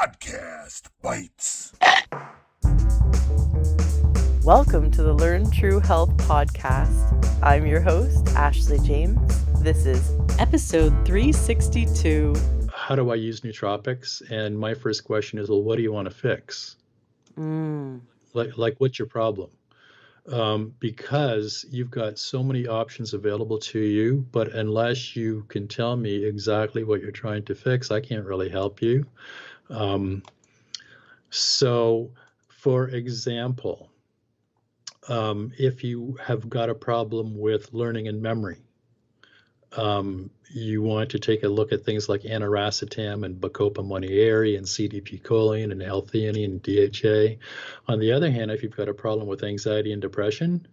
Podcast Bites. Welcome to the Learn True Health Podcast. I'm your host, Ashley James. This is episode 362. How do I use nootropics? And my first question is, well, what do you want to fix? Like what's your problem? Because you've got so many options available to you, but unless you can tell me exactly what you're trying to fix, I can't really help you. So, for example, if you have got a problem with learning and memory, you want to take a look at things like aniracetam and bacopa monnieri and CDP choline and L-theanine and DHA. On the other hand, if you've got a problem with anxiety and depression,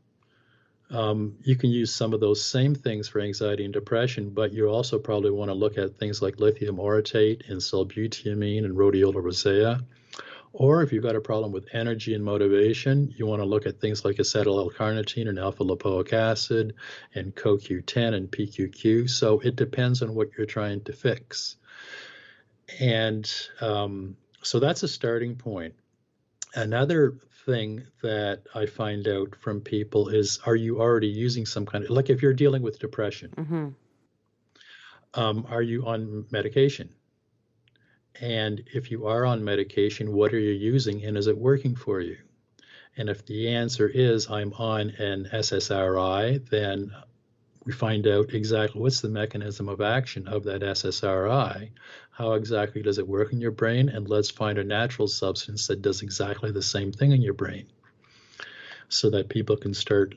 you can use some of those same things for anxiety and depression, but you also probably want to look at things like lithium orotate and sulbutamine and rhodiola rosea. Or if you've got a problem with energy and motivation, you want to look at things like acetyl-L-carnitine and alpha-lipoic acid and CoQ10 and PQQ. So it depends on what you're trying to fix. And so that's a starting point. Another thing that I find out from people is, are you already using some kind of, like if you're dealing with depression, are you on medication? And if you are on medication, what are you using and is it working for you? And if the answer is I'm on an SSRI, then we find out exactly what's the mechanism of action of that SSRI. How exactly does it work in your brain? And let's find a natural substance that does exactly the same thing in your brain so that people can start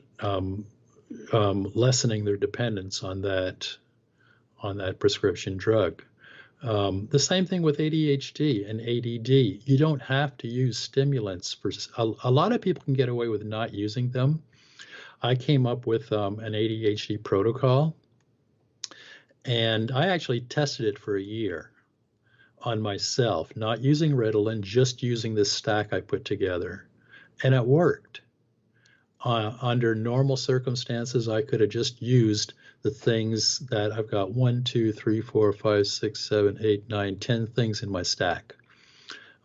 lessening their dependence on that prescription drug. The same thing with ADHD and ADD. You don't have to use stimulants. A lot of people can get away with not using them. I came up with an ADHD protocol, and I actually tested it for a year on myself, not using Ritalin, just using this stack I put together, and it worked. Under normal circumstances, I could have just used the things that I've got 1, 2, 3, 4, 5, 6, 7, 8, 9, 10 things in my stack.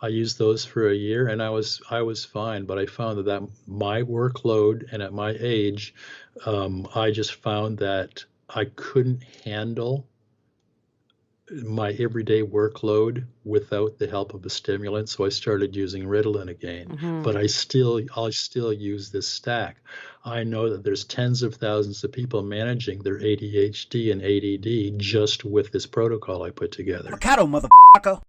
I used those for a year and I was fine, but I found that my workload and at my age, I just found that I couldn't handle my everyday workload without the help of a stimulant, so I started using Ritalin again. But I still use this stack. I know that there's tens of thousands of people managing their ADHD and ADD just with this protocol I put together. Avocado, motherfucker.